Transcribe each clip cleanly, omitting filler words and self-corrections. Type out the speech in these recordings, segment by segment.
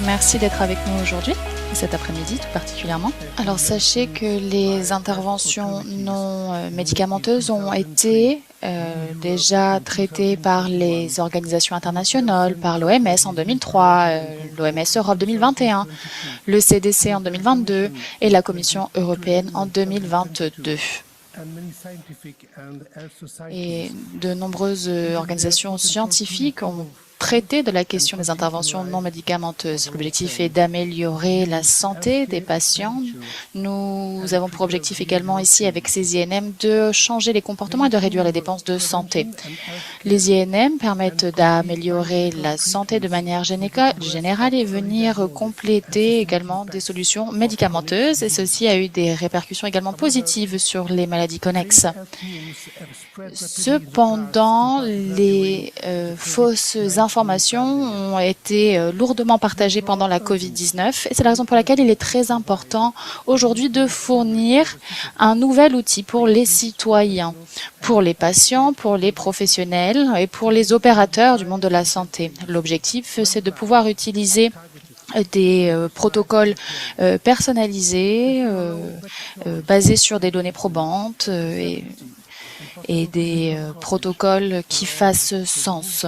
Merci d'être avec nous aujourd'hui, cet après-midi tout particulièrement. Alors sachez que les interventions non médicamenteuses ont été déjà traitées par les organisations internationales, par l'OMS en 2003, l'OMS Europe 2021, le CDC en 2022 et la Commission européenne en 2022. Et de nombreuses organisations scientifiques ont traité de la question des interventions non médicamenteuses. L'objectif est d'améliorer la santé des patients. Nous avons pour objectif également ici avec ces INM de changer les comportements et de réduire les dépenses de santé. Les INM permettent d'améliorer la santé de manière générale et venir compléter également des solutions médicamenteuses, et ceci a eu des répercussions également positives sur les maladies connexes. Cependant, les fausses informations ont été lourdement partagées pendant la COVID-19 et c'est la raison pour laquelle il est très important aujourd'hui de fournir un nouvel outil pour les citoyens, pour les patients, pour les professionnels et pour les opérateurs du monde de la santé. L'objectif, c'est de pouvoir utiliser des protocoles personnalisés, basés sur des données probantes et des protocoles qui fassent sens.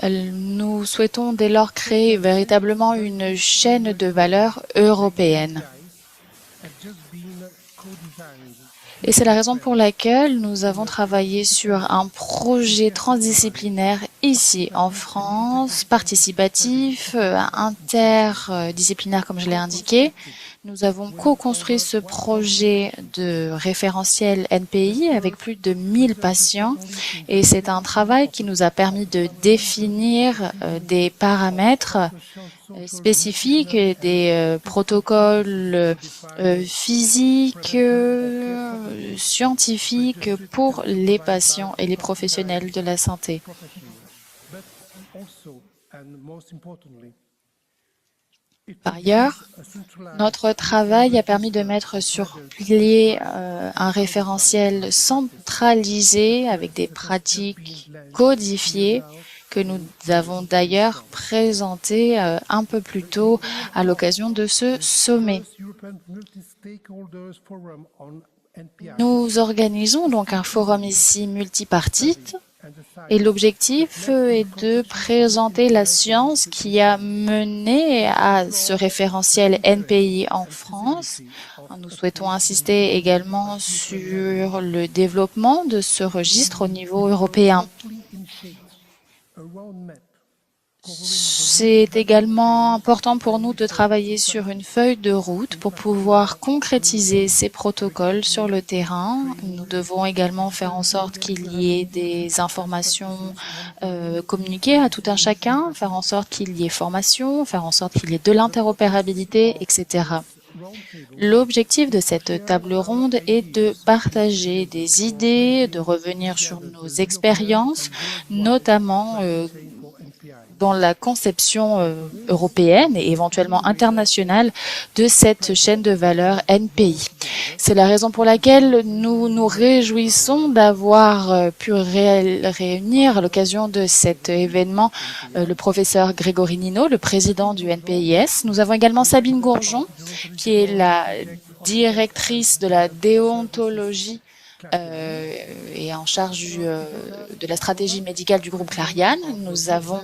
Nous souhaitons dès lors créer véritablement une chaîne de valeur européenne. Et c'est la raison pour laquelle nous avons travaillé sur un projet transdisciplinaire ici en France, participatif, interdisciplinaire comme je l'ai indiqué. Nous avons co-construit ce projet de référentiel NPI avec plus de 1000 patients et c'est un travail qui nous a permis de définir des paramètres spécifiques, des protocoles physiques, scientifiques pour les patients et les professionnels de la santé. Par ailleurs, notre travail a permis de mettre sur pied un référentiel centralisé avec des pratiques codifiées que nous avons d'ailleurs présenté un peu plus tôt à l'occasion de ce sommet. Nous organisons donc un forum ici multipartite et l'objectif est de présenter la science qui a mené à ce référentiel NPI en France. Nous souhaitons insister également sur le développement de ce registre au niveau européen. C'est également important pour nous de travailler sur une feuille de route pour pouvoir concrétiser ces protocoles sur le terrain. Nous devons également faire en sorte qu'il y ait des informations communiquées à tout un chacun, faire en sorte qu'il y ait formation, faire en sorte qu'il y ait de l'interopérabilité, etc. L'objectif de cette table ronde est de partager des idées, de revenir sur nos expériences, notamment dans la conception européenne et éventuellement internationale de cette chaîne de valeur NPI. C'est la raison pour laquelle nous nous réjouissons d'avoir pu réunir à l'occasion de cet événement le professeur Grégory Nino, le président du NPIS. Nous avons également Sabine Gourjon, qui est la directrice de la déontologie et en charge de la stratégie médicale du groupe Clariane. Nous avons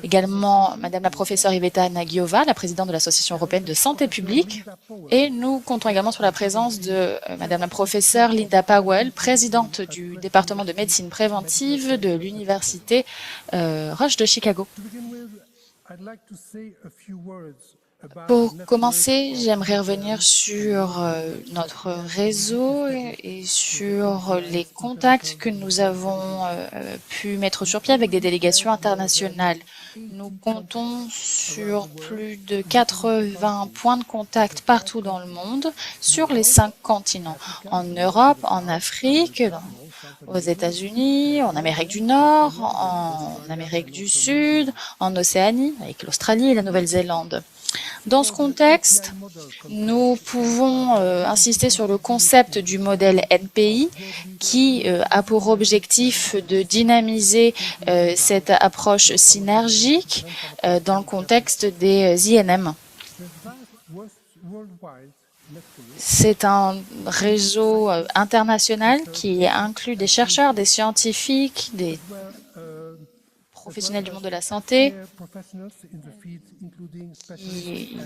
également Madame la professeure Iveta Nagiova, la présidente de l'Association européenne de santé publique. Et nous comptons également sur la présence de Madame la professeure Linda Powell, présidente du département de médecine préventive de l'Université Rush de Chicago. Pour commencer, j'aimerais revenir sur notre réseau et sur les contacts que nous avons pu mettre sur pied avec des délégations internationales. Nous comptons sur plus de 80 points de contact partout dans le monde, sur les 5 continents, en Europe, en Afrique, aux États-Unis, en Amérique du Nord, en Amérique du Sud, en Océanie, avec l'Australie et la Nouvelle-Zélande. Dans ce contexte, nous pouvons insister sur le concept du modèle NPI qui a pour objectif de dynamiser cette approche synergique dans le contexte des INM. C'est un réseau international qui inclut des chercheurs, des scientifiques, des professionnels du monde de la santé, qui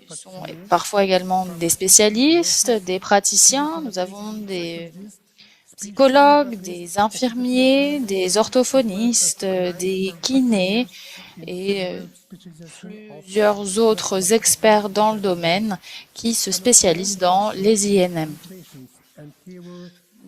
sont parfois également des spécialistes, des praticiens. Nous avons des psychologues, des infirmiers, des orthophonistes, des kinés et plusieurs autres experts dans le domaine qui se spécialisent dans les INM.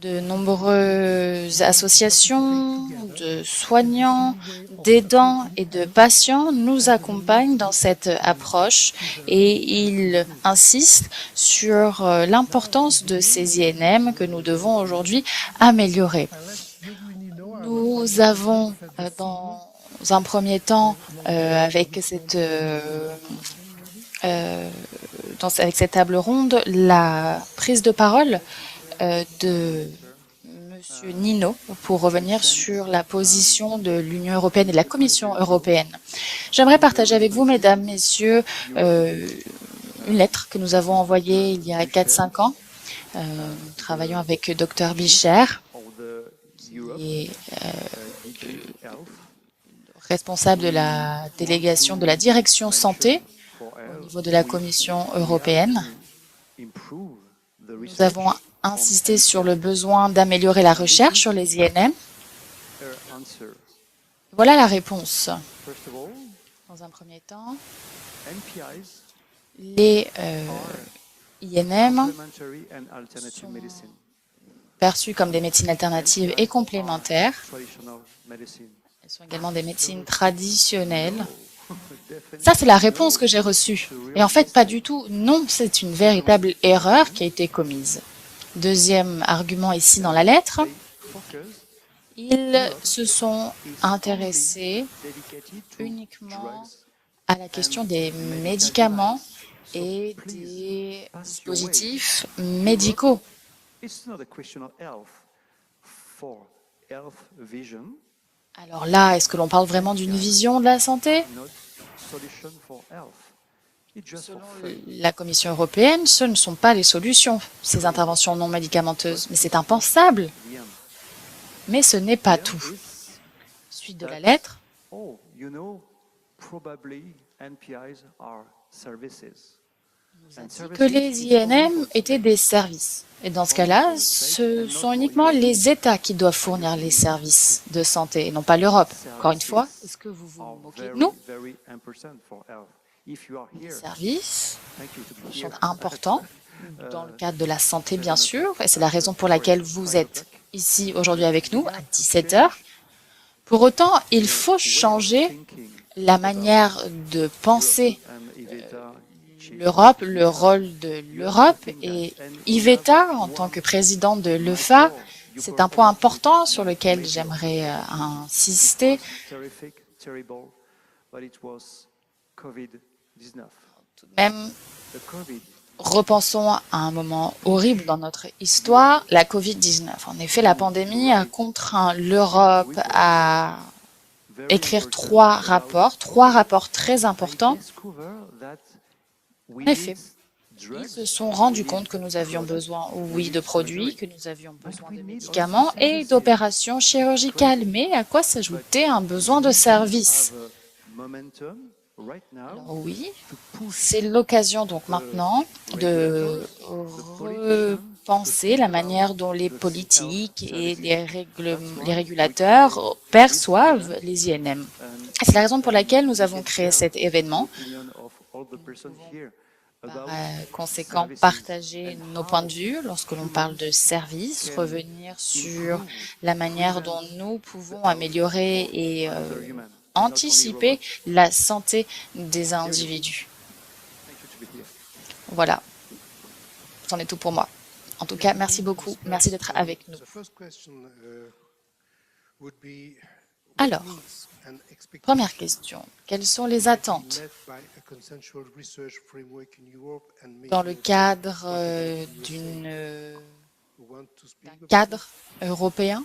De nombreuses associations de soignants, d'aidants et de patients nous accompagnent dans cette approche et ils insistent sur l'importance de ces INM que nous devons aujourd'hui améliorer. Nous avons dans un premier temps avec cette table ronde la prise de parole de Monsieur Nino pour revenir sur la position de l'Union européenne et de la Commission européenne. J'aimerais partager avec vous, mesdames, messieurs, une lettre que nous avons envoyée il y a 4-5 ans. Nous travaillons avec Dr Bicher, qui est responsable de la délégation de la direction santé au niveau de la Commission européenne. Nous avons insisté sur le besoin d'améliorer la recherche sur les INM. Voilà la réponse. Dans un premier temps, les INM sont perçus comme des médecines alternatives et complémentaires. Elles sont également des médecines traditionnelles. Ça, c'est la réponse que j'ai reçue. Et en fait, pas du tout. Non, c'est une véritable erreur qui a été commise. Deuxième argument ici dans la lettre, ils se sont intéressés uniquement à la question des médicaments et des dispositifs médicaux. Alors là, est-ce que l'on parle vraiment d'une vision de la santé ? Selon la Commission européenne, ce ne sont pas les solutions, ces interventions non médicamenteuses, mais c'est impensable. Mais ce n'est pas tout. Suite de la lettre. Nous a dit que les INM étaient des services. Et dans ce cas-là, ce sont uniquement les États qui doivent fournir les services de santé et non pas l'Europe. Encore une fois, est-ce que vous vous moquez de nous ? Les services sont importants dans le cadre de la santé, bien sûr, et c'est la raison pour laquelle vous êtes ici aujourd'hui avec nous à 17 heures. Pour autant, il faut changer la manière de penser l'Europe, le rôle de l'Europe, et Iveta, en tant que président de l'EFA, c'est un point important sur lequel j'aimerais insister. Tout de même, repensons à un moment horrible dans notre histoire, la Covid-19. En effet, la pandémie a contraint l'Europe à écrire trois rapports très importants. En effet, ils se sont rendus compte que nous avions besoin, oui, de produits, que nous avions besoin de médicaments et d'opérations chirurgicales, mais à quoi s'ajouter un besoin de services. Alors oui, c'est l'occasion donc maintenant de repenser la manière dont les politiques et les régulateurs perçoivent les INM. C'est la raison pour laquelle nous avons créé cet événement. Par conséquent, partager nos points de vue lorsque l'on parle de services, revenir sur la manière dont nous pouvons améliorer et anticiper la santé des individus. Voilà, c'en est tout pour moi. En tout cas, merci beaucoup, merci d'être avec nous. Alors, première question, quelles sont les attentes dans le cadre d'un cadre européen?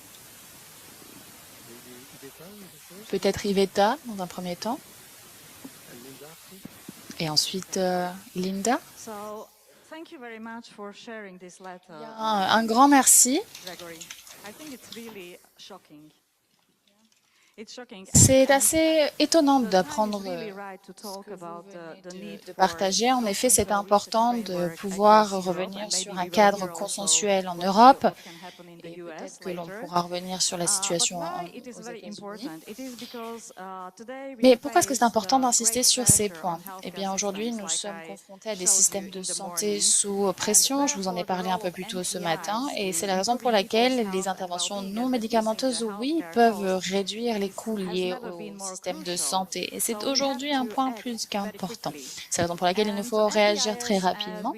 Peut-être Iveta dans un premier temps, et ensuite Linda. Un grand merci. C'est assez étonnant d'apprendre de partager. En effet, c'est important de pouvoir revenir sur un cadre consensuel en Europe et peut-être que l'on pourra revenir sur la situation aux États-Unis. Mais pourquoi est-ce que c'est important d'insister sur ces points? Eh bien, aujourd'hui, nous sommes confrontés à des systèmes de santé sous pression. Je vous en ai parlé un peu plus tôt ce matin et c'est la raison pour laquelle les interventions non médicamenteuses, oui, peuvent réduire les coûts liés au système de santé. Et c'est aujourd'hui un point plus qu'important. C'est la raison pour laquelle il nous faut réagir très rapidement.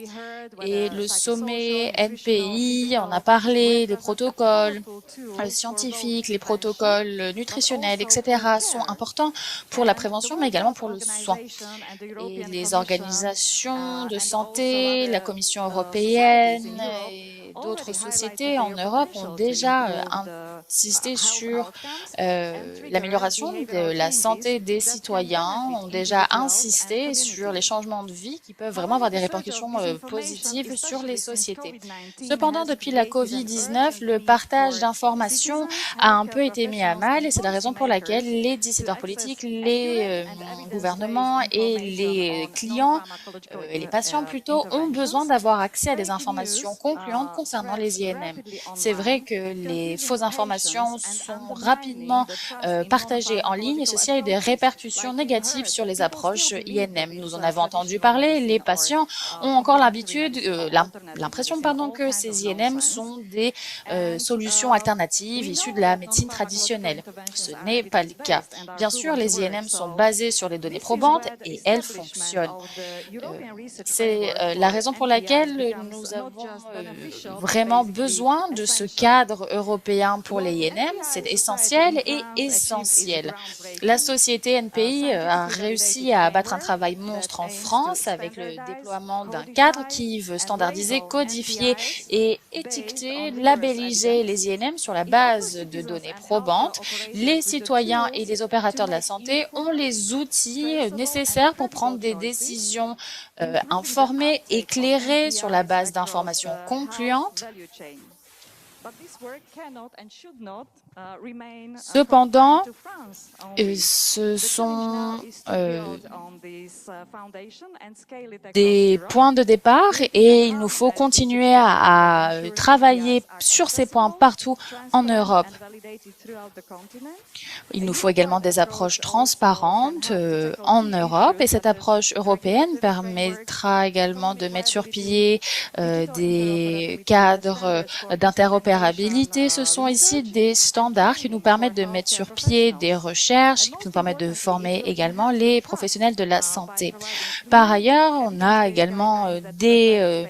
Et le sommet NPI en a parlé, les protocoles scientifiques, les protocoles nutritionnels, etc. sont importants pour la prévention, mais également pour le soin. Et les organisations de santé, la Commission européenne et d'autres sociétés en Europe ont déjà insisté sur l'amélioration de la santé des citoyens, ont déjà insisté sur les changements de vie qui peuvent vraiment avoir des répercussions positives sur les sociétés. Cependant, depuis la COVID-19, le partage d'informations a un peu été mis à mal et c'est la raison pour laquelle les décideurs politiques, les gouvernements et les clients et les patients plutôt ont besoin d'avoir accès à des informations concluantes concernant les INM. C'est vrai que les fausses informations sont rapidement partagées en ligne et ceci a eu des répercussions négatives sur les approches INM. Nous en avons entendu parler, les patients ont encore l'impression que ces INM sont des solutions alternatives issues de la médecine traditionnelle. Ce n'est pas le cas. Bien sûr, les INM sont basées sur les données probantes et elles fonctionnent. C'est la raison pour laquelle nous avons vraiment besoin de ce cadre européen pour les INM. C'est essentiel et essentiel. La société NPI a réussi à abattre un travail monstre en France avec le déploiement d'un cadre qui veut standardiser, codifier et étiqueter, labelliser les INM sur la base de données probantes. Les citoyens et les opérateurs de la santé ont les outils nécessaires pour prendre des décisions informées, éclairées sur la base d'informations concluantes. Cependant, ce sont des points de départ et il nous faut continuer à travailler sur ces points partout en Europe. Il nous faut également des approches transparentes en Europe et cette approche européenne permettra également de mettre sur pied des cadres d'interopérabilité. Ce sont ici des standards qui nous permettent de mettre sur pied des recherches, qui nous permettent de former également les professionnels de la santé. Par ailleurs, on a également des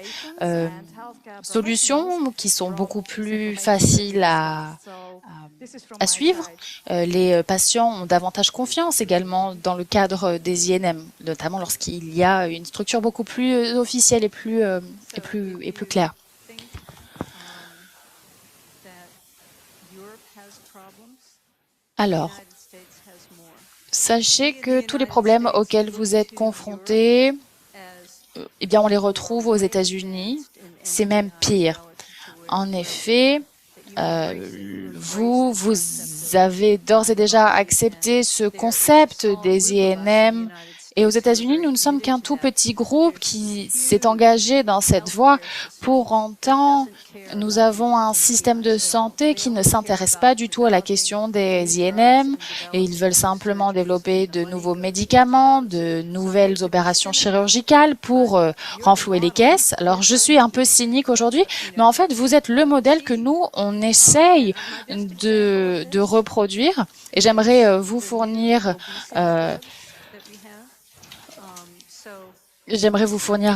solutions qui sont beaucoup plus faciles à suivre. Les patients ont davantage confiance également dans le cadre des INM, notamment lorsqu'il y a une structure beaucoup plus officielle et plus claire. Alors, sachez que tous les problèmes auxquels vous êtes confrontés, eh bien, on les retrouve aux États-Unis. C'est même pire. En effet, vous avez d'ores et déjà accepté ce concept des INM. Et aux États-Unis, nous ne sommes qu'un tout petit groupe qui s'est engagé dans cette voie. Pour autant, nous avons un système de santé qui ne s'intéresse pas du tout à la question des INM et ils veulent simplement développer de nouveaux médicaments, de nouvelles opérations chirurgicales pour renflouer les caisses. Alors, je suis un peu cynique aujourd'hui, mais en fait, vous êtes le modèle que nous, on essaye de reproduire et j'aimerais vous fournir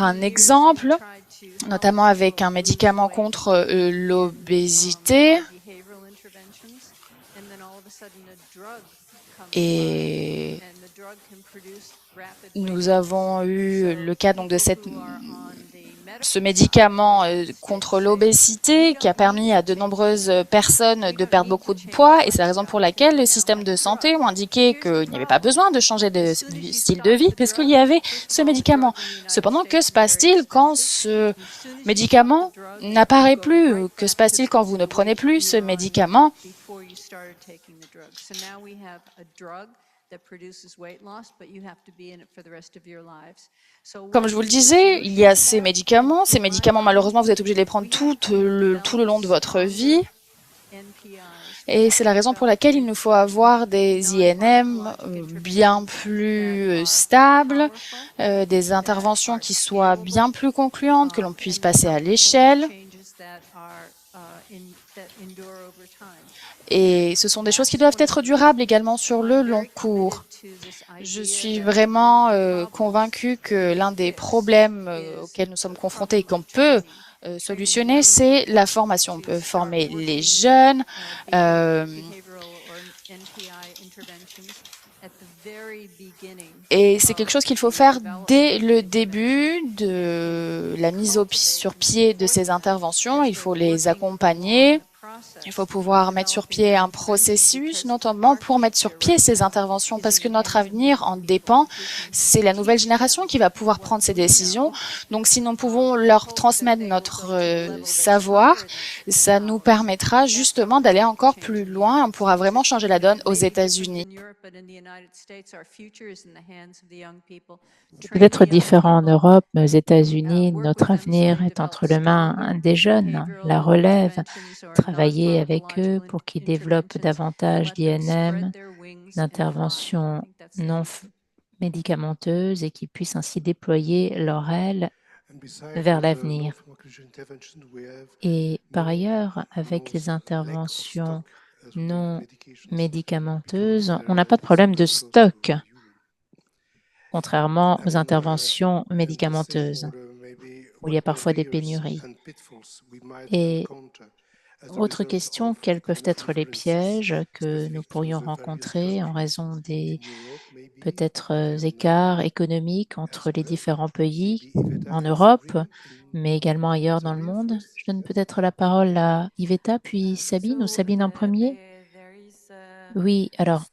un exemple, notamment avec un médicament contre l'obésité. Et nous avons eu le cas donc de ce médicament contre l'obésité qui a permis à de nombreuses personnes de perdre beaucoup de poids, et c'est la raison pour laquelle le système de santé ont indiqué qu'il n'y avait pas besoin de changer de style de vie parce qu'il y avait ce médicament. Cependant, que se passe-t-il quand ce médicament n'apparaît plus? Que se passe-t-il quand vous ne prenez plus ce médicament? Comme je vous le disais, il y a ces médicaments. Ces médicaments, malheureusement, vous êtes obligé de les prendre tout le long de votre vie. Et c'est la raison pour laquelle il nous faut avoir des INM bien plus stables, des interventions qui soient bien plus concluantes, que l'on puisse passer à l'échelle. Et ce sont des choses qui doivent être durables également sur le long cours. Je suis vraiment convaincue que l'un des problèmes auxquels nous sommes confrontés et qu'on peut solutionner, c'est la formation. On peut former les jeunes. Et c'est quelque chose qu'il faut faire dès le début de la mise sur pied de ces interventions. Il faut les accompagner. Il faut pouvoir mettre sur pied un processus, notamment pour mettre sur pied ces interventions, parce que notre avenir en dépend. C'est la nouvelle génération qui va pouvoir prendre ces décisions. Donc, si nous pouvons leur transmettre notre savoir, ça nous permettra justement d'aller encore plus loin. On pourra vraiment changer la donne aux États-Unis. C'est peut-être différent en Europe, mais aux États-Unis, notre avenir est entre les mains des jeunes, la relève, travailler avec eux pour qu'ils développent davantage d'INM, d'interventions non médicamenteuses et qu'ils puissent ainsi déployer leur aile vers l'avenir. Et par ailleurs, avec les interventions non médicamenteuses, on n'a pas de problème de stock, contrairement aux interventions médicamenteuses, où il y a parfois des pénuries. Et autre question, quels peuvent être les pièges que nous pourrions rencontrer en raison des peut-être écarts économiques entre les différents pays en Europe, mais également ailleurs dans le monde? Je donne peut-être la parole à Iveta, puis Sabine, ou Sabine en premier. Oui, alors,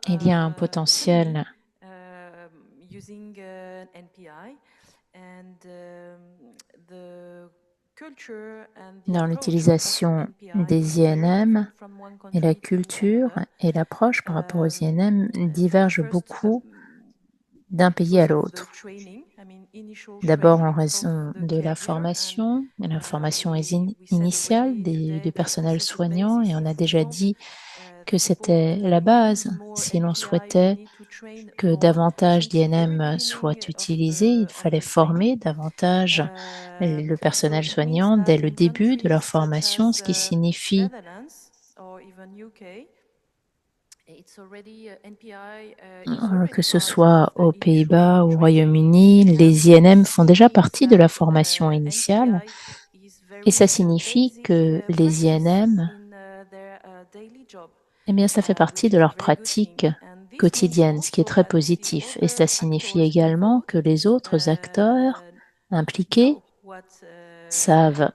il y a un potentiel dans l'utilisation des INM, et la culture et l'approche par rapport aux INM divergent beaucoup d'un pays à l'autre. D'abord en raison de la formation initiale du personnel soignant, et on a déjà dit que c'était la base. Si l'on souhaitait que davantage d'INM soient utilisés, il fallait former davantage le personnel soignant dès le début de leur formation, ce qui signifie que ce soit aux Pays-Bas ou au Royaume-Uni, les INM font déjà partie de la formation initiale, et ça signifie que les INM, eh bien, ça fait partie de leur pratique quotidienne, ce qui est très positif. Et ça signifie également que les autres acteurs impliqués savent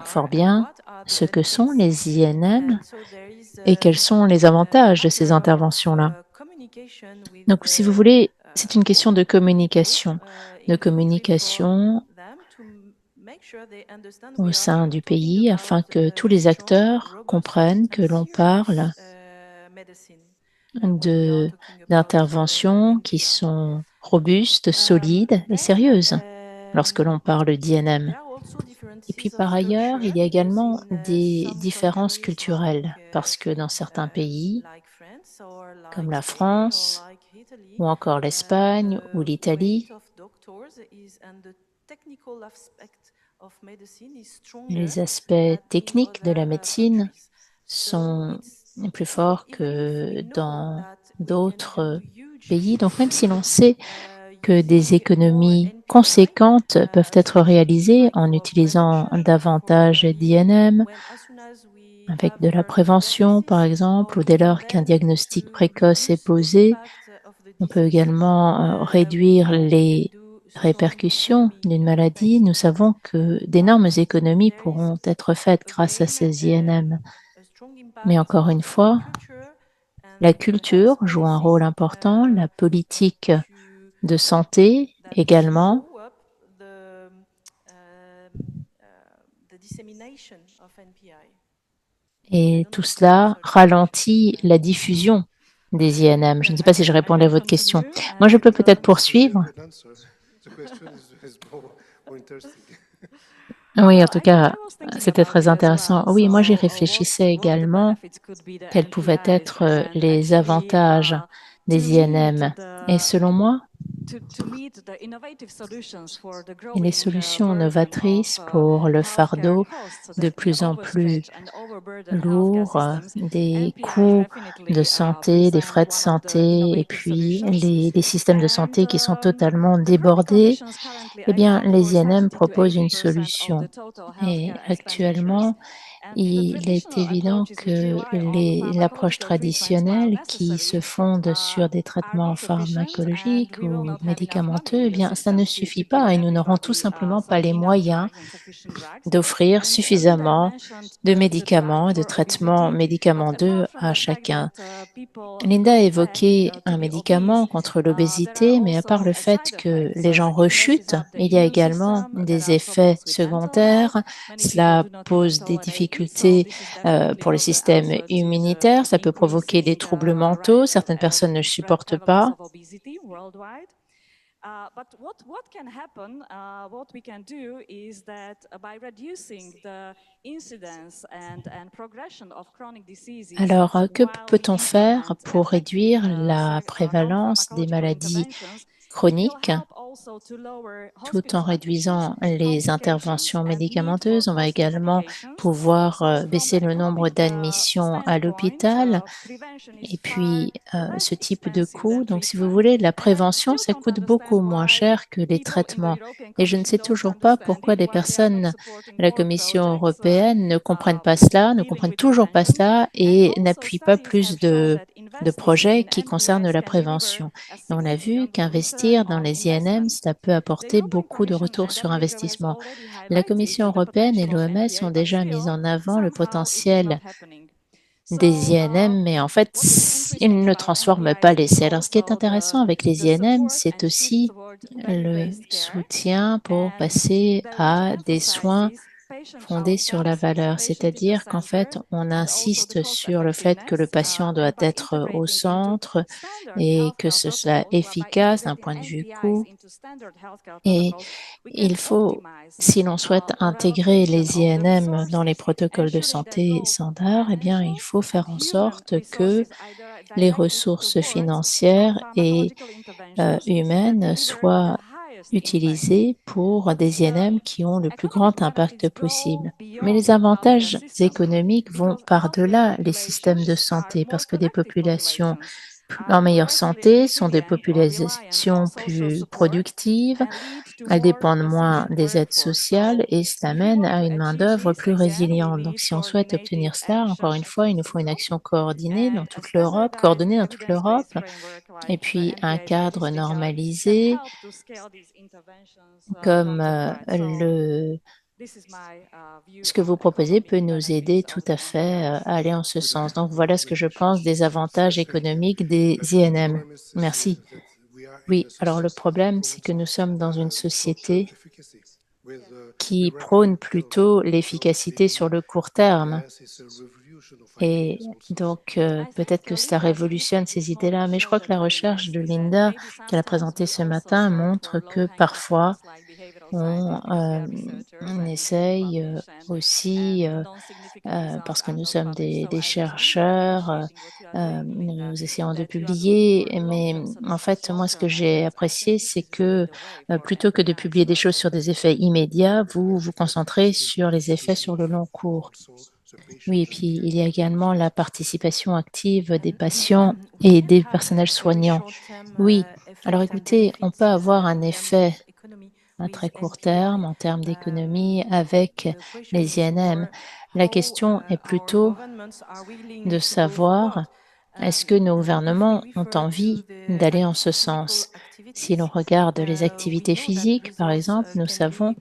fort bien ce que sont les INM et quels sont les avantages de ces interventions-là. Donc, si vous voulez, c'est une question de communication au sein du pays, afin que tous les acteurs comprennent que l'on parle d'interventions qui sont robustes, solides et sérieuses lorsque l'on parle d'INM. Et puis par ailleurs, il y a également des différences culturelles, parce que dans certains pays, comme la France, ou encore l'Espagne ou l'Italie, les aspects techniques de la médecine sont plus forts que dans d'autres pays. Donc même si l'on sait que des économies conséquentes peuvent être réalisées en utilisant davantage d'INM, avec de la prévention, par exemple, ou dès lors qu'un diagnostic précoce est posé, on peut également réduire les répercussions d'une maladie. Nous savons que d'énormes économies pourront être faites grâce à ces INM. Mais encore une fois, la culture joue un rôle important, la politique de santé également, et tout cela ralentit la diffusion des INM. Je ne sais pas si je répondais à votre question. Moi, je peux peut-être poursuivre. Oui, en tout cas, c'était très intéressant. Oui, moi, j'y réfléchissais également quels pouvaient être les avantages des INM. Et selon moi, les solutions novatrices pour le fardeau de plus en plus lourd, des coûts de santé, des frais de santé et puis les systèmes de santé qui sont totalement débordés, eh bien, les INM proposent une solution. Et actuellement, il est évident que l'approche traditionnelle qui se fonde sur des traitements pharmacologiques ou médicamenteux, eh bien, ça ne suffit pas et nous n'aurons tout simplement pas les moyens d'offrir suffisamment de médicaments et de traitements médicamenteux à chacun. Linda a évoqué un médicament contre l'obésité, mais à part le fait que les gens rechutent, il y a également des effets secondaires. Cela pose des difficultés pour le système immunitaire. Ça peut provoquer des troubles mentaux. Certaines personnes ne le supportent pas. But what can happen, what we can do is that by reducing the incidence and progression of chronic diseases Alors, que while we peut-on faire implement pour effective réduire la series of prévalence des non-pharmacological maladies interventions, it will chroniques help also to lower tout en hospital admissions, réduisant les complications, interventions and need for médicamenteuses? On va également hospitalizations. pouvoir So from baisser the le nombre economic d'admissions à standpoint, l'hôpital. prevention is Et far puis, ce less type de expensive coût, than donc si vous treatment. voulez, la And I prévention, still ça don't coûte understand beaucoup moins why cher que les people in the traitements. European Et je ne Commission sais don't toujours pas understand pourquoi it, les why they are not personnes supporting de la more Commission projects européenne ne comprennent pas cela, ne dealing comprennent with toujours pas prevention. cela And et also n'appuient pas studies plus have shown that de investing projets in qui concernent NPIs la can deliver prévention. a Et on a vu significant return qu'investir dans on les INM, investment. ça peut The apporter European beaucoup de Commission retours and sur WHO has investissement. already La highlighted Commission the européenne et potential of l'OMS NPI, ont but déjà mis still, en avant le somehow it is not potentiel happening. des So INM, mais en fait, what is ils interesting ne about transforment NPIs pas is l'essai. Alors, ce qui est also intéressant avec les the INM, support c'est and shift aussi toward le value-based care. soutien pour And passer the literature à des soins emphasizes patient fondés sur la outcomes, valeur, patient in the c'est-à-dire qu'en center, fait, on and also the insiste cost sur le fait que le effectiveness. patient doit And by être au integrating into centre standard et que healthcare ce soit protocols, by efficace d'un integrating point de vue NPIs coût. into standard healthcare Et protocols, we can il faut, optimize si l'on souhaite the intégrer reallocation les of the INM dans les resources, protocoles de ensuring that santé both standards, eh bien, il financial faut and faire en human sorte que resources are les directed ressources towards financières et non-pharmacological interventions that humaines deliver the soient highest impact. utilisées pour des The INM qui ont le plus economic grand impact benefits go possible. Mais les beyond healthcare avantages system économiques vont because healthy par-delà les systèmes de populations are santé more parce que des productive populations populations, en are meilleure relatively santé sont des resilient or reliant on populations social plus support productives, and lead to elles more dépendent moins resilient des aides workforce. sociales So et cela if we mène want à to une achieve main-d'œuvre this, plus again, we résiliente. Donc, need si on souhaite obtenir coordinated cela, encore action une fois, il nous across faut une Europe action coordinée dans and a toute l'Europe, standardized coordonnée dans toute l'Europe, evidence-based framework et like the puis un NPI cadre statistical can normalisé help to scale these interventions comme countrywide. So le this is my view ce que on vous proposez economic peut nous aider benefits tout of the à fait NPIs. à aller en ce sens. Donc voilà ce que je pense des avantages économiques des INM. Merci. Oui, alors le problème, c'est que nous sommes dans une société qui prône plutôt l'efficacité sur le court terme. Et donc, peut-être que cela révolutionne ces idées-là, mais je crois que la recherche de Linda qu'elle a présentée ce matin montre que parfois, on, on essaye aussi parce que nous sommes des chercheurs, nous essayons de publier, mais en fait, moi, ce que j'ai apprécié, c'est que plutôt que de publier des choses sur des effets immédiats, vous vous concentrez sur les effets sur le long cours. Oui, et puis il y a également la participation active des patients et des personnels soignants. Oui, alors écoutez, on peut avoir un effet à très court terme en termes d'économie avec les INM. La question est plutôt de savoir est-ce que nos gouvernements ont envie d'aller en ce sens. Si l'on regarde les activités physiques, par exemple, nous savons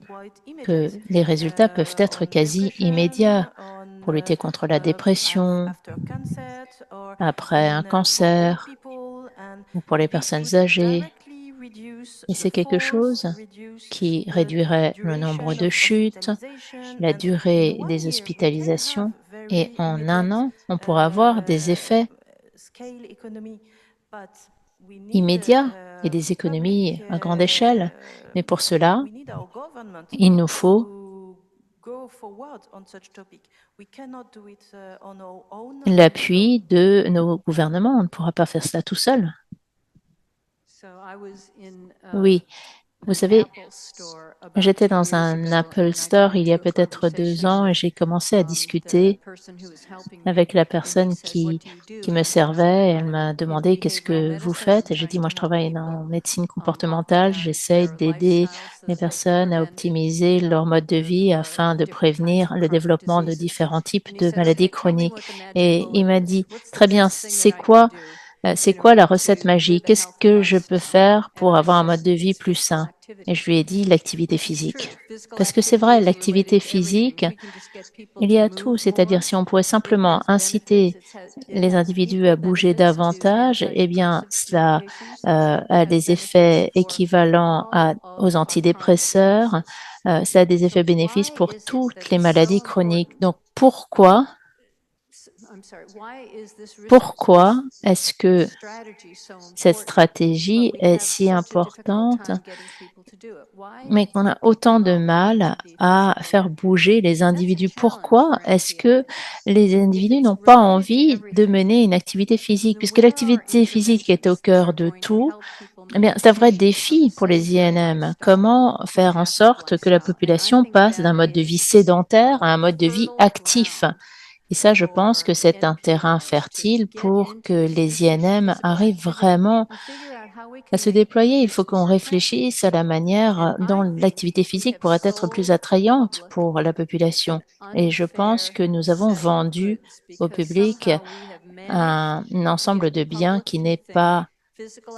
que les résultats peuvent être quasi immédiats pour lutter contre la dépression, après un cancer ou pour les personnes âgées. Et c'est quelque chose qui réduirait le nombre de chutes, la durée des hospitalisations, et en un an, on pourra avoir des effets immédiats et des économies à grande échelle. Mais pour cela, il nous faut l'appui de nos gouvernements. On ne pourra pas faire cela tout seul. Oui, vous savez, j'étais dans un Apple Store il y a peut-être 2 ans et j'ai commencé à discuter avec la personne qui me servait. Elle m'a demandé qu'est-ce que vous faites et j'ai dit moi je travaille en médecine comportementale, j'essaye d'aider les personnes à optimiser leur mode de vie afin de prévenir le développement de différents types de maladies chroniques. Et il m'a dit très bien, c'est quoi la recette magique? Qu'est-ce que je peux faire pour avoir un mode de vie plus sain? Et je lui ai dit l'activité physique. Parce que c'est vrai, l'activité physique, il y a tout, c'est-à-dire si on pouvait simplement inciter les individus à bouger davantage, eh bien cela a des effets équivalents aux antidépresseurs, ça a des effets bénéfiques pour toutes les maladies chroniques. Donc pourquoi est-ce que cette stratégie est si importante, mais qu'on a autant de mal à faire bouger les individus? Pourquoi est-ce que les individus n'ont pas envie de mener une activité physique? Puisque l'activité physique est au cœur de tout, eh bien, c'est un vrai défi pour les INM. Comment faire en sorte que la population passe d'un mode de vie sédentaire à un mode de vie actif? Et ça, je pense que c'est un terrain fertile pour que les INM arrivent vraiment à se déployer. Il faut qu'on réfléchisse à la manière dont l'activité physique pourrait être plus attrayante pour la population. Et je pense que nous avons vendu au public un ensemble de biens qui n'est pas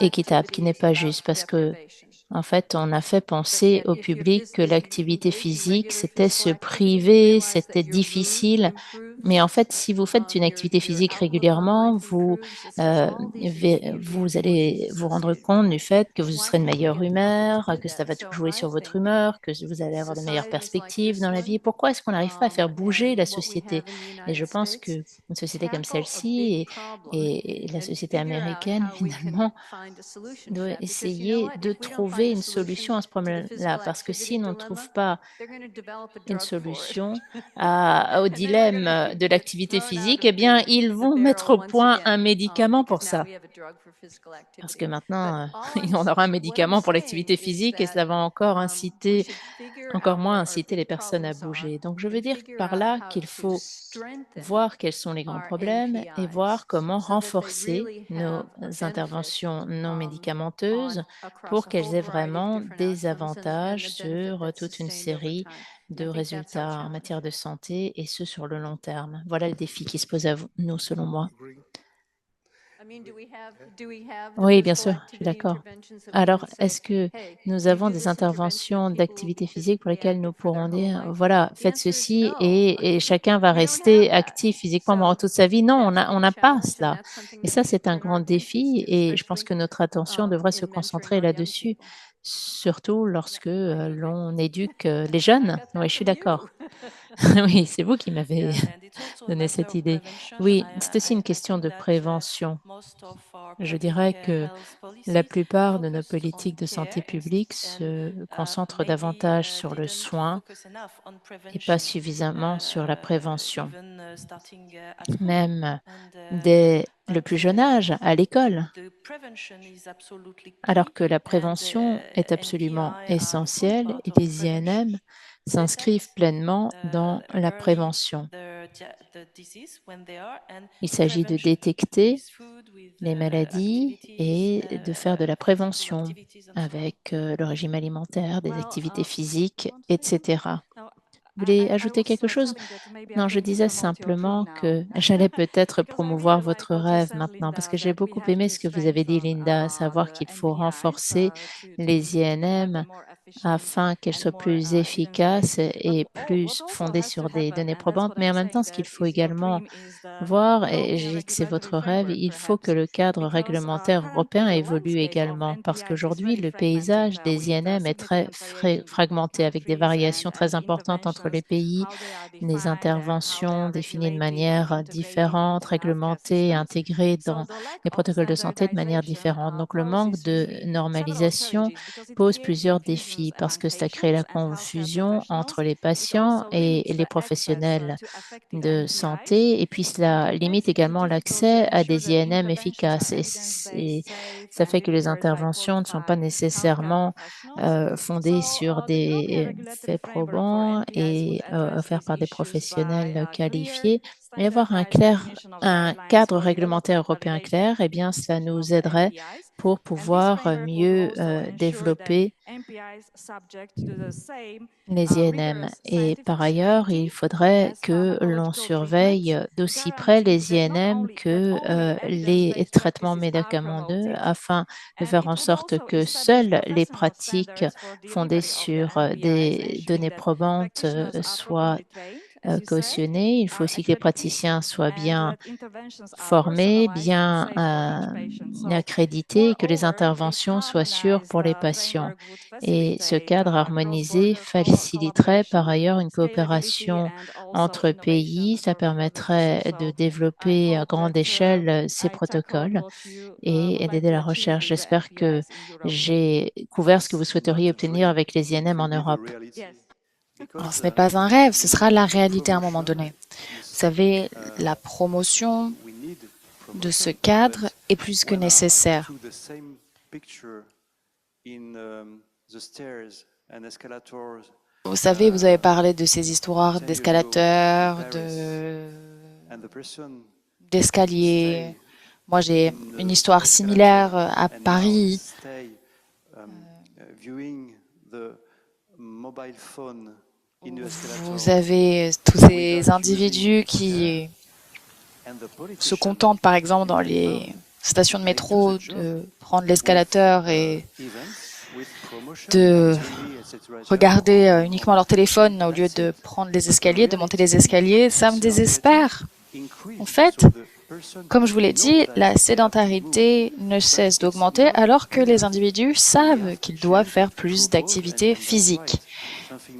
équitable, qui n'est pas juste, parce que en fait, on a fait penser au public que l'activité physique, c'était se priver, c'était difficile. Mais en fait, si vous faites une activité physique régulièrement, vous allez vous rendre compte du fait que vous serez de meilleure humeur, que ça va tout jouer sur votre humeur, que vous allez avoir de meilleures perspectives dans la vie. Pourquoi est-ce qu'on n'arrive pas à faire bouger la société? Et je pense qu'une société comme celle-ci et la société américaine, finalement, doit essayer de trouver une solution à ce problème-là, parce que si on ne trouve pas une solution au dilemme de l'activité physique, eh bien, ils vont mettre au point un médicament pour ça. Parce que maintenant, on aura un médicament pour l'activité physique et ça va encore moins inciter les personnes à bouger. Donc, je veux dire par là qu'il faut voir quels sont les grands problèmes et voir comment renforcer nos interventions non médicamenteuses pour qu'elles aient vraiment des avantages sur toute une série de résultats en matière de santé et ce sur le long terme. Voilà le défi qui se pose à nous, selon moi. Oui, bien sûr, je suis d'accord. Alors, est-ce que nous avons des interventions d'activité physique pour lesquelles nous pourrons dire, voilà, faites ceci et chacun va rester actif physiquement pendant toute sa vie? Non, on n'a pas cela. Et ça, c'est un grand défi et je pense que notre attention devrait se concentrer là-dessus, surtout lorsque l'on éduque les jeunes. Oui, je suis d'accord. Oui, c'est vous qui m'avez donné cette idée. Oui, c'est aussi une question de prévention. Je dirais que la plupart de nos politiques de santé publique se concentrent davantage sur le soin et pas suffisamment sur la prévention, même dès le plus jeune âge, à l'école, alors que la prévention est absolument essentielle et les INM s'inscrivent pleinement dans la prévention. Il s'agit de détecter les maladies et de faire de la prévention avec le régime alimentaire, des activités physiques, etc. Vous voulez ajouter quelque chose? Non, je disais simplement que j'allais peut-être promouvoir votre rêve maintenant, parce que j'ai beaucoup aimé ce que vous avez dit, Linda, à savoir qu'il faut renforcer les INM afin qu'elles soient plus efficaces et plus fondées sur des données probantes. Mais en même temps, ce qu'il faut également voir, et je dis que c'est votre rêve, il faut que le cadre réglementaire européen évolue également, parce qu'aujourd'hui, le paysage des INM est très fragmenté, avec des variations très importantes entre les pays, des interventions définies de manière différente, réglementées et intégrées dans les protocoles de santé de manière différente. Donc, le manque de normalisation pose plusieurs défis parce que ça crée la confusion entre les patients et les professionnels de santé, et puis cela limite également l'accès à des INM efficaces. Et ça fait que les interventions ne sont pas nécessairement fondées sur des faits probants et offerts par des professionnels qualifiés. Et avoir un cadre réglementaire européen clair, eh bien, ça nous aiderait pour pouvoir mieux développer les INM. Et par ailleurs, il faudrait que l'on surveille d'aussi près les INM que les traitements médicamenteux afin de faire en sorte que seules les pratiques fondées sur des données probantes soient cautionnées. Il faut aussi que les praticiens soient bien formés, bien accrédités, et que les interventions soient sûres pour les patients. Et ce cadre harmonisé faciliterait par ailleurs une coopération entre pays. Ça permettrait de développer à grande échelle ces protocoles et d'aider la recherche. J'espère que j'ai couvert ce que vous souhaiteriez obtenir avec les INM en Europe. Alors, ce n'est pas un rêve, ce sera la réalité à un moment donné. Vous savez, la promotion de ce cadre est plus que nécessaire. Vous savez, vous avez parlé de ces histoires d'escalateurs, d'escaliers. Moi, j'ai une histoire similaire à Paris. Vous avez tous ces individus qui se contentent, par exemple, dans les stations de métro, de prendre l'escalator et de regarder uniquement leur téléphone au lieu de prendre les escaliers, de monter les escaliers. Ça me désespère. En fait, comme je vous l'ai dit, la sédentarité ne cesse d'augmenter alors que les individus savent qu'ils doivent faire plus d'activités physiques.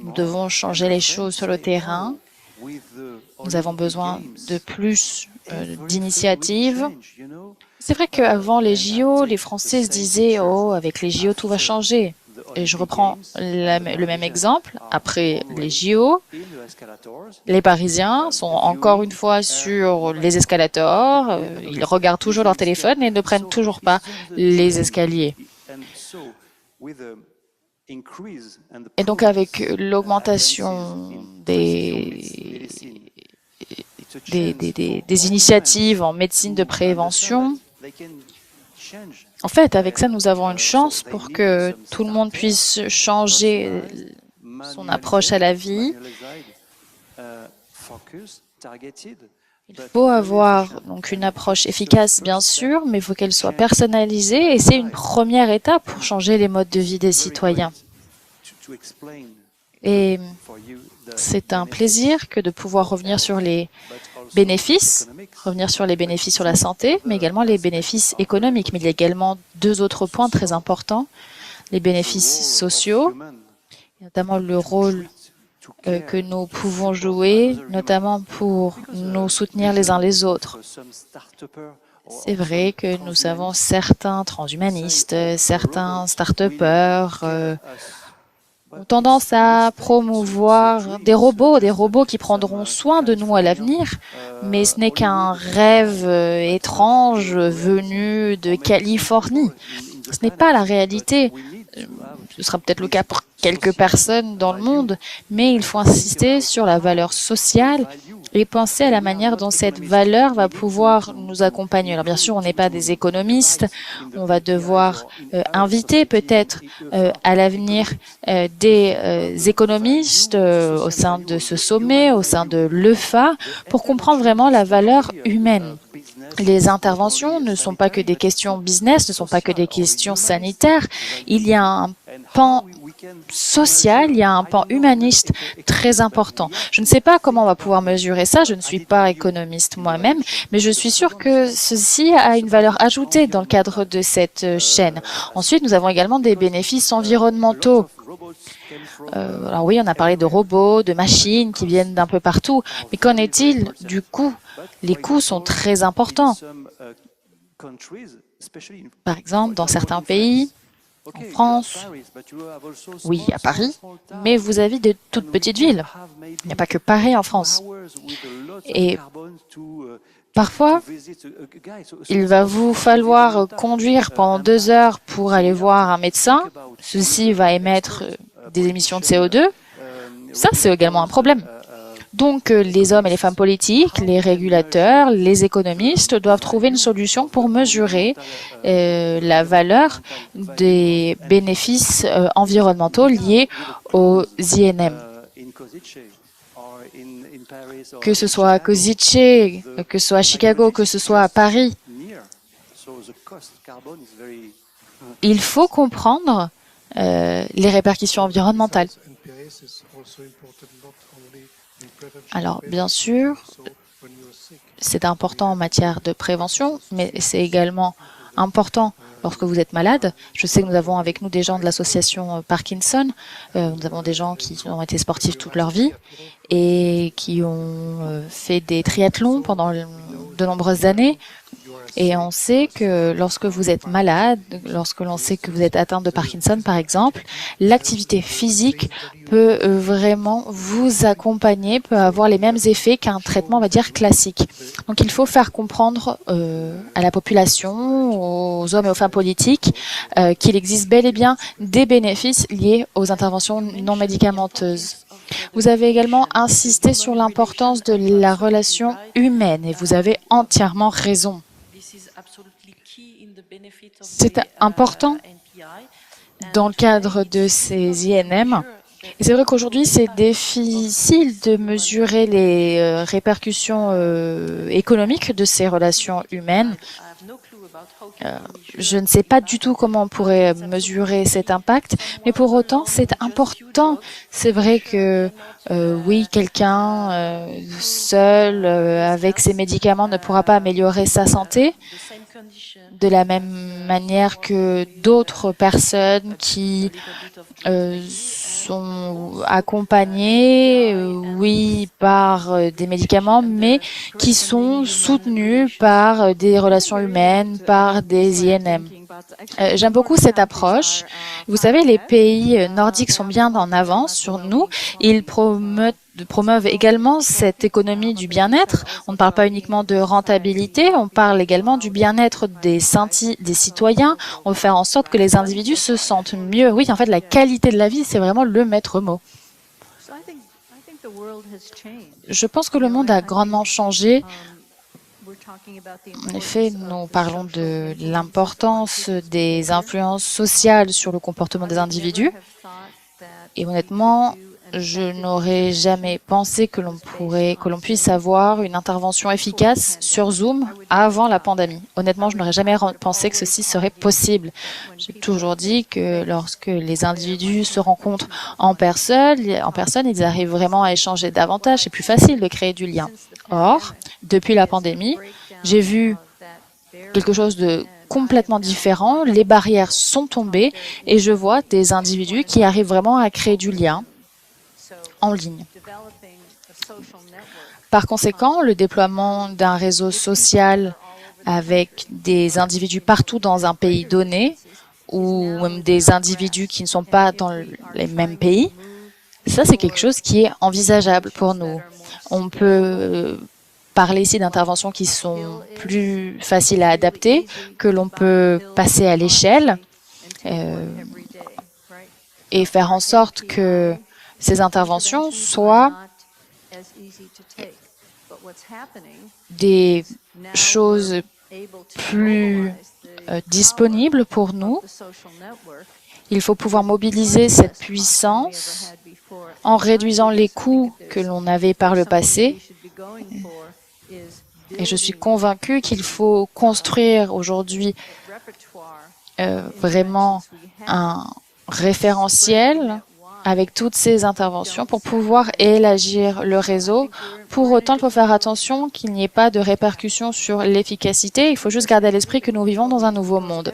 Nous devons changer les choses sur le terrain. Nous avons besoin de plus d'initiatives. C'est vrai qu'avant les JO, les Français se disaient « Oh, avec les JO, tout va changer ». Et je reprends le même exemple. Après les JO, les Parisiens sont encore une fois sur les escalators. Ils regardent toujours leur téléphone et ne prennent toujours pas les escaliers. Et donc, avec l'augmentation des initiatives en médecine de prévention, en fait, avec ça, nous avons une chance pour que tout le monde puisse changer son approche à la vie. Il faut avoir donc une approche efficace, bien sûr, mais il faut qu'elle soit personnalisée et c'est une première étape pour changer les modes de vie des citoyens. Et c'est un plaisir que de pouvoir revenir sur les bénéfices sur la santé, mais également les bénéfices économiques. Mais il y a également deux autres points très importants, les bénéfices sociaux, notamment le rôle que nous pouvons jouer, notamment pour nous soutenir les uns les autres. C'est vrai que nous avons certains transhumanistes, certains start-upers ont tendance à promouvoir des robots qui prendront soin de nous à l'avenir, mais ce n'est qu'un rêve étrange venu de Californie. Ce n'est pas la réalité. Ce sera peut-être le cas pour quelques personnes dans le monde, mais il faut insister sur la valeur sociale et penser à la manière dont cette valeur va pouvoir nous accompagner. Alors bien sûr, on n'est pas des économistes, on va devoir inviter peut-être à l'avenir des économistes au sein de ce sommet, au sein de l'EFA, pour comprendre vraiment la valeur humaine. Les interventions ne sont pas que des questions business, ne sont pas que des questions sanitaires. Il y a un pan social, il y a un pan humaniste très important. Je ne sais pas comment on va pouvoir mesurer ça, je ne suis pas économiste moi-même, mais je suis sûre que ceci a une valeur ajoutée dans le cadre de cette chaîne. Ensuite, nous avons également des bénéfices environnementaux. Alors oui, on a parlé de robots, de machines qui viennent d'un peu partout, mais qu'en est-il du coût? Les coûts sont très importants. Par exemple, dans certains pays, en France, oui, à Paris, mais vous avez de toutes petites villes. Il n'y a pas que Paris en France. Et parfois, il va vous falloir conduire pendant 2 heures pour aller voir un médecin. Ceci va émettre des émissions de CO2. Ça, c'est également un problème. Donc, les hommes et les femmes politiques, les régulateurs, les économistes doivent trouver une solution pour mesurer la valeur des bénéfices environnementaux liés aux INM. Que ce soit à Košice, que ce soit à Chicago, que ce soit à Paris, il faut comprendre les répercussions environnementales. Alors, bien sûr, c'est important en matière de prévention, mais c'est également important lorsque vous êtes malade. Je sais que nous avons avec nous des gens de l'association Parkinson. Nous avons des gens qui ont été sportifs toute leur vie et qui ont fait des triathlons pendant de nombreuses années. Et on sait que lorsque vous êtes malade, lorsque l'on sait que vous êtes atteint de Parkinson, par exemple, l'activité physique peut vraiment vous accompagner, peut avoir les mêmes effets qu'un traitement, on va dire, classique. Donc il faut faire comprendre à la population, aux hommes et aux femmes politiques, qu'il existe bel et bien des bénéfices liés aux interventions non médicamenteuses. Vous avez également insisté sur l'importance de la relation humaine et vous avez entièrement raison. C'est important dans le cadre de ces INM. Et c'est vrai qu'aujourd'hui, c'est difficile de mesurer les répercussions économiques de ces relations humaines. Je ne sais pas du tout comment on pourrait mesurer cet impact, mais pour autant, c'est important. C'est vrai que oui, quelqu'un seul, avec ses médicaments, ne pourra pas améliorer sa santé de la même manière que d'autres personnes qui sont accompagnées, oui, par des médicaments, mais qui sont soutenues par des relations humaines, par des INM. J'aime beaucoup cette approche. Vous savez, les pays nordiques sont bien en avance sur nous. Ils promeuvent également cette économie du bien-être. On ne parle pas uniquement de rentabilité, on parle également du bien-être des citoyens. On veut faire en sorte que les individus se sentent mieux. Oui, en fait, la qualité de la vie, c'est vraiment le maître mot. Je pense que le monde a grandement changé. En effet, nous parlons de l'importance des influences sociales sur le comportement des individus. Et honnêtement, je n'aurais jamais pensé que l'on puisse avoir une intervention efficace sur Zoom avant la pandémie. Honnêtement, je n'aurais jamais pensé que ceci serait possible. J'ai toujours dit que lorsque les individus se rencontrent en personne, ils arrivent vraiment à échanger davantage. C'est plus facile de créer du lien. Or, depuis la pandémie, j'ai vu quelque chose de complètement différent. Les barrières sont tombées et je vois des individus qui arrivent vraiment à créer du lien en ligne. Par conséquent, le déploiement d'un réseau social avec des individus partout dans un pays donné ou même des individus qui ne sont pas dans les mêmes pays, ça c'est quelque chose qui est envisageable pour nous. On peut parler ici d'interventions qui sont plus faciles à adapter, que l'on peut passer à l'échelle. et faire en sorte que ces interventions soient des choses plus disponibles pour nous. Il faut pouvoir mobiliser cette puissance en réduisant les coûts que l'on avait par le passé. Et je suis convaincue qu'il faut construire aujourd'hui vraiment un référentiel avec toutes ces interventions pour pouvoir élargir le réseau. Pour autant, il faut faire attention qu'il n'y ait pas de répercussions sur l'efficacité. Il faut juste garder à l'esprit que nous vivons dans un nouveau monde.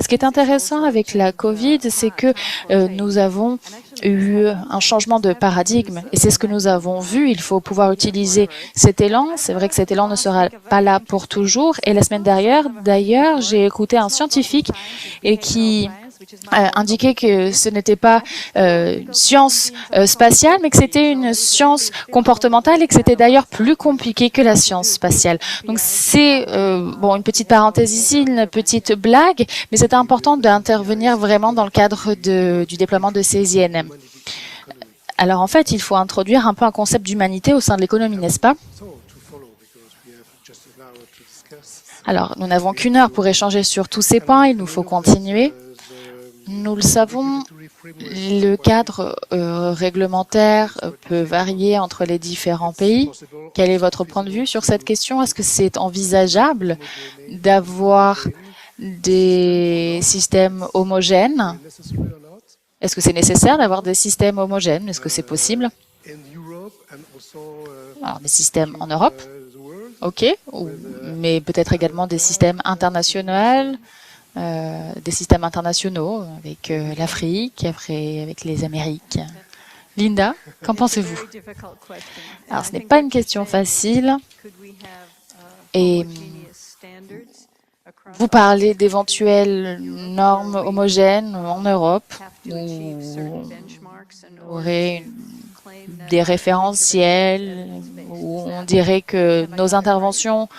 Ce qui est intéressant avec la COVID, c'est que nous avons eu un changement de paradigme et c'est ce que nous avons vu. Il faut pouvoir utiliser cet élan. C'est vrai que cet élan ne sera pas là pour toujours. Et la semaine dernière, d'ailleurs, j'ai écouté un scientifique et qui indiquait que ce n'était pas une science spatiale, mais que c'était une science comportementale et que c'était d'ailleurs plus compliqué que la science spatiale. Donc c'est bon, une petite parenthèse ici, une petite blague, mais c'est important d'intervenir vraiment dans le cadre du déploiement de ces INM. Alors en fait, il faut introduire un peu un concept d'humanité au sein de l'économie, n'est-ce pas? Alors, nous n'avons qu'une heure pour échanger sur tous ces points, il nous faut continuer. Nous le savons, le cadre réglementaire peut varier entre les différents pays. Quel est votre point de vue sur cette question? Est-ce que c'est envisageable d'avoir des systèmes homogènes? Est-ce que c'est nécessaire d'avoir des systèmes homogènes? Est-ce que c'est possible? Alors, des systèmes en Europe, ok, mais peut-être également des systèmes internationaux, des systèmes internationaux avec l'Afrique, avec les Amériques. Linda, qu'en pensez-vous? Alors, ce n'est pas une question facile. Et vous parlez d'éventuelles normes homogènes en Europe où on aurait des référentiels, où on dirait que nos interventions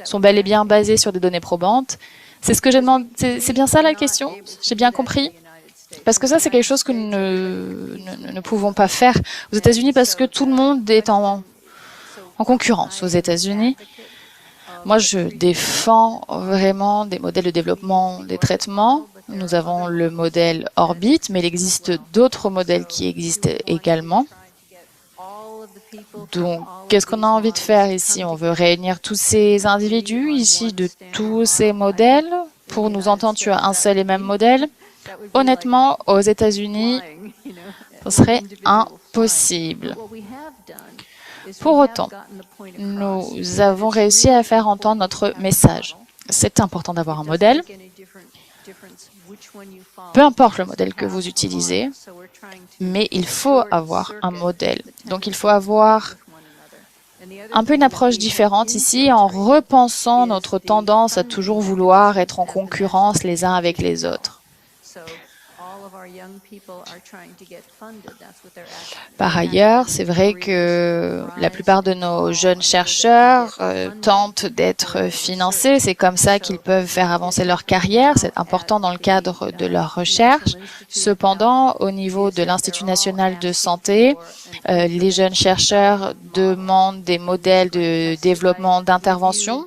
sont bel et bien basées sur des données probantes. C'est ce que j'ai demandé. C'est bien ça la question? J'ai bien compris? Parce que ça, c'est quelque chose que nous ne pouvons pas faire aux États-Unis parce que tout le monde est en concurrence aux États-Unis. Moi, je défends vraiment des modèles de développement des traitements. Nous avons le modèle Orbit, mais il existe d'autres modèles qui existent également. Donc, qu'est-ce qu'on a envie de faire ici? On veut réunir tous ces individus ici de tous ces modèles pour nous entendre sur un seul et même modèle. Honnêtement, aux États-Unis, ce serait impossible. Pour autant, nous avons réussi à faire entendre notre message. C'est important d'avoir un modèle. Peu importe le modèle que vous utilisez, mais il faut avoir un modèle. Donc, il faut avoir un peu une approche différente ici en repensant notre tendance à toujours vouloir être en concurrence les uns avec les autres. Par ailleurs, c'est vrai que la plupart de nos jeunes chercheurs tentent d'être financés. C'est comme ça qu'ils peuvent faire avancer leur carrière. C'est important dans le cadre de leur recherche. Cependant, au niveau de l'Institut national de santé, les jeunes chercheurs demandent des modèles de développement d'intervention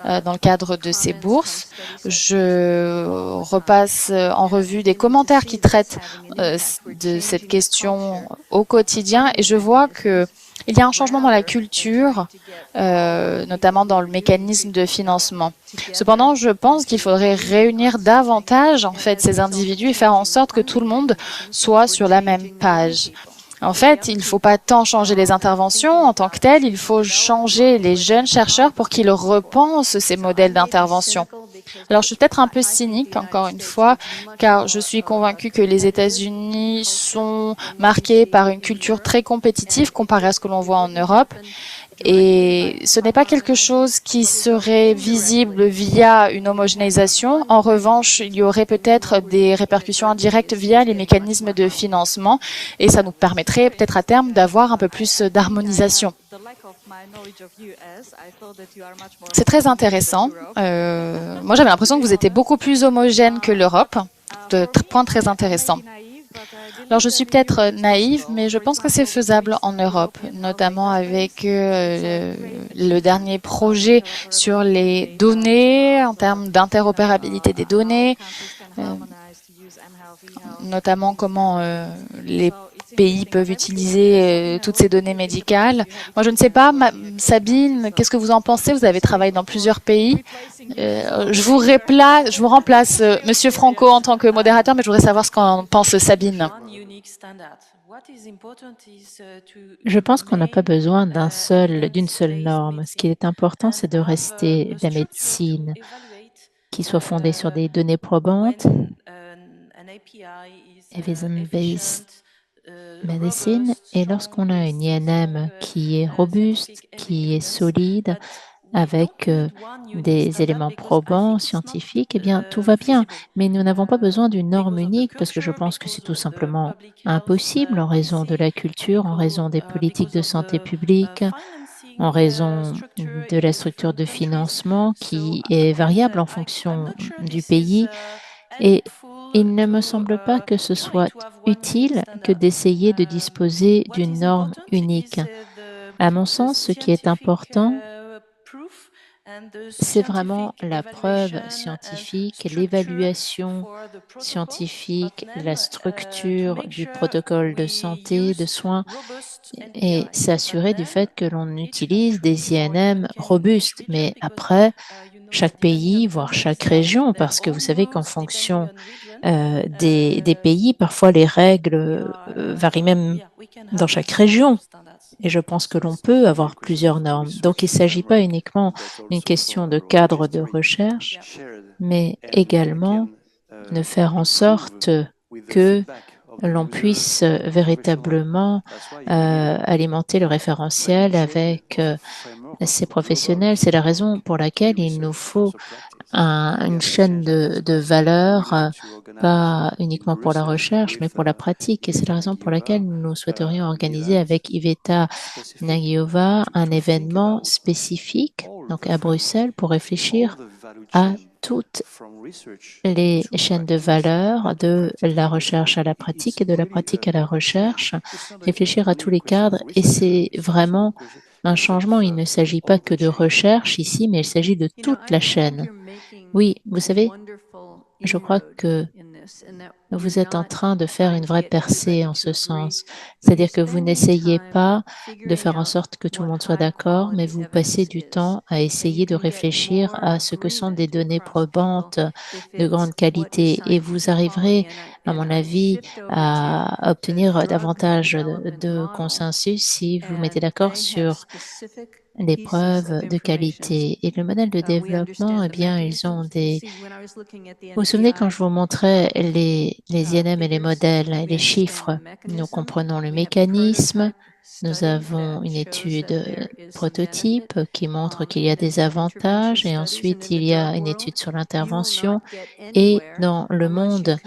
dans le cadre de ces bourses. Je repasse en revue des commentaires qui traitent de cette question au quotidien et je vois qu'il y a un changement dans la culture, notamment dans le mécanisme de financement. Cependant, je pense qu'il faudrait réunir davantage en fait, ces individus et faire en sorte que tout le monde soit sur la même page. En fait, il ne faut pas tant changer les interventions en tant que telles, il faut changer les jeunes chercheurs pour qu'ils repensent ces modèles d'intervention. Alors, je suis peut-être un peu cynique, encore une fois, car je suis convaincue que les États-Unis sont marqués par une culture très compétitive comparée à ce que l'on voit en Europe. Et ce n'est pas quelque chose qui serait visible via une homogénéisation. En revanche, il y aurait peut-être des répercussions indirectes via les mécanismes de financement et ça nous permettrait peut-être à terme d'avoir un peu plus d'harmonisation. C'est très intéressant. Moi, j'avais l'impression que vous étiez beaucoup plus homogène que l'Europe. Point très intéressant. Alors, je suis peut-être naïve, mais je pense que c'est faisable en Europe, notamment avec le dernier projet sur les données, en termes d'interopérabilité des données, euh, notamment comment les pays peuvent utiliser toutes ces données médicales. Moi, je ne sais pas, Sabine, qu'est-ce que vous en pensez? Vous avez travaillé dans plusieurs pays. Je vous remplace Monsieur Franco en tant que modérateur, mais je voudrais savoir ce qu'en pense Sabine. Je pense qu'on n'a pas besoin d'une seule norme. Ce qui est important, c'est de rester de la médecine qui soit fondée sur des données probantes, evidence-based medicine, et lorsqu'on a une INM qui est robuste, qui est solide, avec des éléments probants, scientifiques, eh bien, tout va bien. Mais nous n'avons pas besoin d'une norme unique parce que je pense que c'est tout simplement impossible en raison de la culture, en raison des politiques de santé publique, en raison de la structure de financement qui est variable en fonction du pays. Et il ne me semble pas que ce soit utile que d'essayer de disposer d'une norme unique. À mon sens, ce qui est important, c'est vraiment la preuve scientifique, l'évaluation scientifique, la structure du protocole de santé, de soins, et s'assurer du fait que l'on utilise des INM robustes. Mais après, chaque pays, voire chaque région, parce que vous savez qu'en fonction des pays, parfois les règles varient même dans chaque région. Et je pense que l'on peut avoir plusieurs normes. Donc, il ne s'agit pas uniquement d'une question de cadre de recherche, mais également de faire en sorte que l'on puisse véritablement alimenter le référentiel avec ces professionnels. C'est la raison pour laquelle il nous faut une chaîne de valeur, pas uniquement pour la recherche, mais pour la pratique. Et c'est la raison pour laquelle nous souhaiterions organiser avec Iveta Nagyová un événement spécifique, donc à Bruxelles, pour réfléchir à toutes les chaînes de valeur, de la recherche à la pratique et de la pratique à la recherche, réfléchir à tous les cadres. Et c'est vraiment un changement. Il ne s'agit pas que de recherche ici, mais il s'agit de toute la chaîne. Oui, vous savez, je crois que vous êtes en train de faire une vraie percée en ce sens. C'est-à-dire que vous n'essayez pas de faire en sorte que tout le monde soit d'accord, mais vous passez du temps à essayer de réfléchir à ce que sont des données probantes de grande qualité et vous arriverez, à mon avis, à obtenir davantage de consensus si vous mettez d'accord sur les preuves de qualité. Et le modèle de développement, eh bien, ils ont des... Vous vous souvenez quand je vous montrais les INM et les modèles et les chiffres, nous comprenons le mécanisme, nous avons une étude prototype qui montre qu'il y a des avantages et ensuite il y a une étude sur l'intervention et dans le monde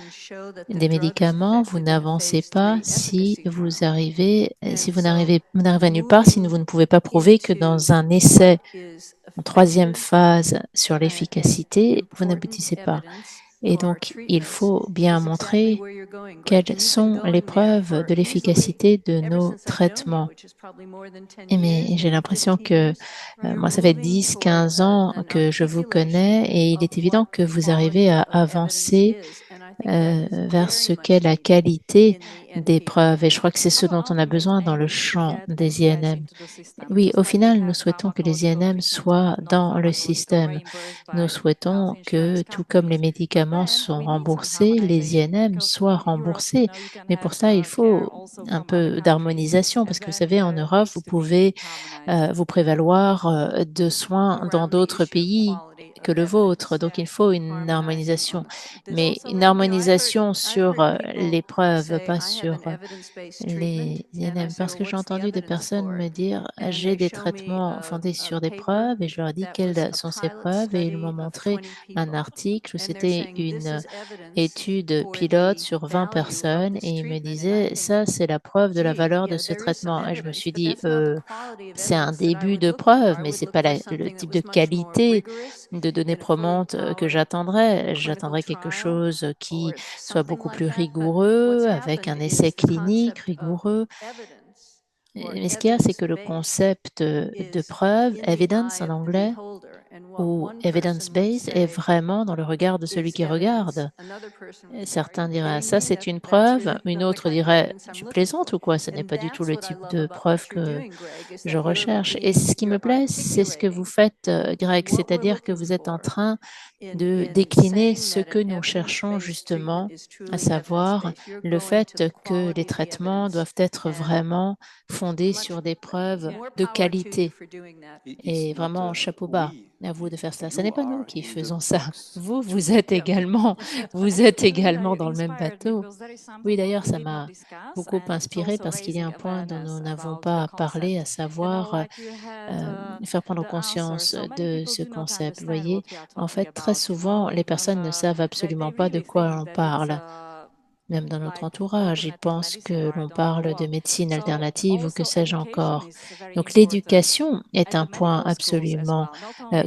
des médicaments, vous n'avancez pas si vous n'arrivez nulle part si vous ne pouvez pas prouver que dans un essai en troisième phase sur l'efficacité, vous n'aboutissez pas. Et donc, il faut bien montrer quelles sont les preuves de l'efficacité de nos traitements. Mais j'ai l'impression que moi, ça fait 10, 15 ans que je vous connais et il est évident que vous arrivez à avancer vers ce qu'est la qualité des preuves. Et je crois que c'est ce dont on a besoin dans le champ des INM. Oui, au final, nous souhaitons que les INM soient dans le système. Nous souhaitons que, tout comme les médicaments sont remboursés, les INM soient remboursés. Mais pour ça, il faut un peu d'harmonisation parce que vous savez, en Europe, vous pouvez vous prévaloir de soins dans d'autres pays que le vôtre. Donc, il faut une harmonisation. Mais une harmonisation sur les preuves, pas sur les INM. Parce que j'ai entendu des personnes me dire, j'ai des traitements fondés sur des preuves et je leur ai dit quelles sont ces preuves et ils m'ont montré un article où c'était une étude pilote sur 20 personnes et ils me disaient, ça, c'est la preuve de la valeur de ce traitement. Et je me suis dit, c'est un début de preuve, mais c'est pas le type de qualité de données probantes que j'attendrais. J'attendrais quelque chose qui soit beaucoup plus rigoureux, avec un essais cliniques rigoureux. Mais ce qu'il y a, c'est que le concept de preuve, evidence en anglais, ou evidence-based, est vraiment dans le regard de celui qui regarde. Certains diraient, ça c'est une preuve, une autre dirait, tu plaisantes ou quoi? Ce n'est pas du tout le type de preuve que je recherche. Et ce qui me plaît, c'est ce que vous faites, Greg, c'est-à-dire que vous êtes en train de décliner ce que nous cherchons justement, à savoir le fait que les traitements doivent être vraiment fondés sur des preuves de qualité. Et vraiment, chapeau bas à vous de faire ça. Ce n'est pas nous qui faisons ça. Vous êtes également, vous êtes également dans le même bateau. Oui, d'ailleurs, ça m'a beaucoup inspiré parce qu'il y a un point dont nous n'avons pas parlé, à savoir faire prendre conscience de ce concept. Vous voyez, en fait, très souvent, les personnes ne savent absolument pas de quoi on parle. Même dans notre entourage, ils pensent que l'on parle de médecine alternative ou que sais-je encore. Donc l'éducation est un point absolument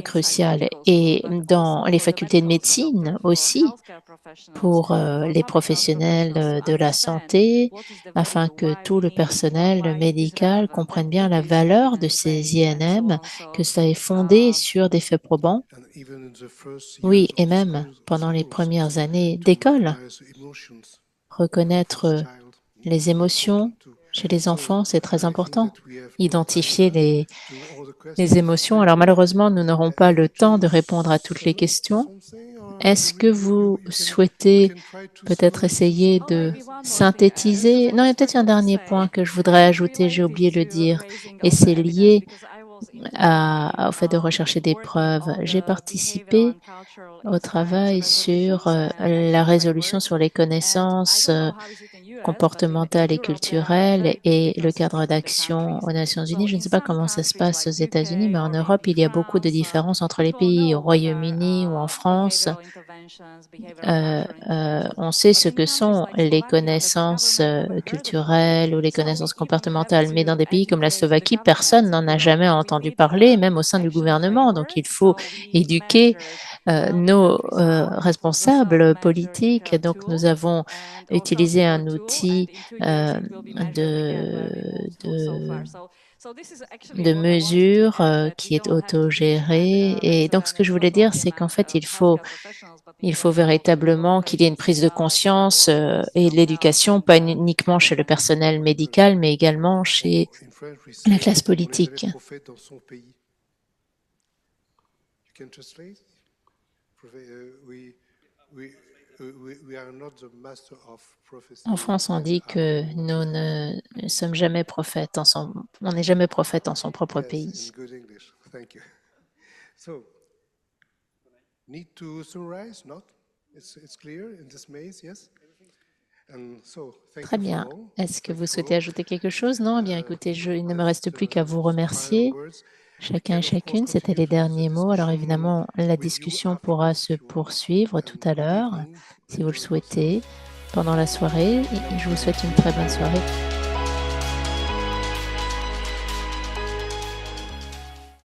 crucial et dans les facultés de médecine aussi pour les professionnels de la santé afin que tout le personnel médical comprenne bien la valeur de ces INM, que ça est fondé sur des faits probants. Oui, et même pendant les premières années d'école, reconnaître les émotions chez les enfants, c'est très important. Identifier les émotions. Alors malheureusement, nous n'aurons pas le temps de répondre à toutes les questions. Est-ce que vous souhaitez peut-être essayer de synthétiser? Non, il y a peut-être un dernier point que je voudrais ajouter, j'ai oublié de le dire, et c'est lié au fait de rechercher des preuves. J'ai participé au travail sur la résolution sur les connaissances comportementales et culturelles et le cadre d'action aux Nations Unies. Je ne sais pas comment ça se passe aux États-Unis, mais en Europe, il y a beaucoup de différences entre les pays. Au Royaume-Uni ou en France, on sait ce que sont les connaissances culturelles ou les connaissances comportementales, mais dans des pays comme la Slovaquie, personne n'en a jamais entendu parler, même au sein du gouvernement. Donc, il faut éduquer nos responsables politiques. Donc, nous avons utilisé un outil de mesure qui est autogéré. Et donc, ce que je voulais dire, c'est qu'en fait, il faut véritablement qu'il y ait une prise de conscience et de l'éducation, pas uniquement chez le personnel médical, mais également chez la classe politique. En France, on dit que nous ne sommes jamais prophètes on n'est jamais prophète en son propre pays. Très bien. Est-ce que vous souhaitez ajouter quelque chose? Non? Eh bien, écoutez, il ne me reste plus qu'à vous remercier, chacun et chacune. C'était les derniers mots. Alors, évidemment, la discussion pourra se poursuivre tout à l'heure, si vous le souhaitez, pendant la soirée. Et je vous souhaite une très bonne soirée.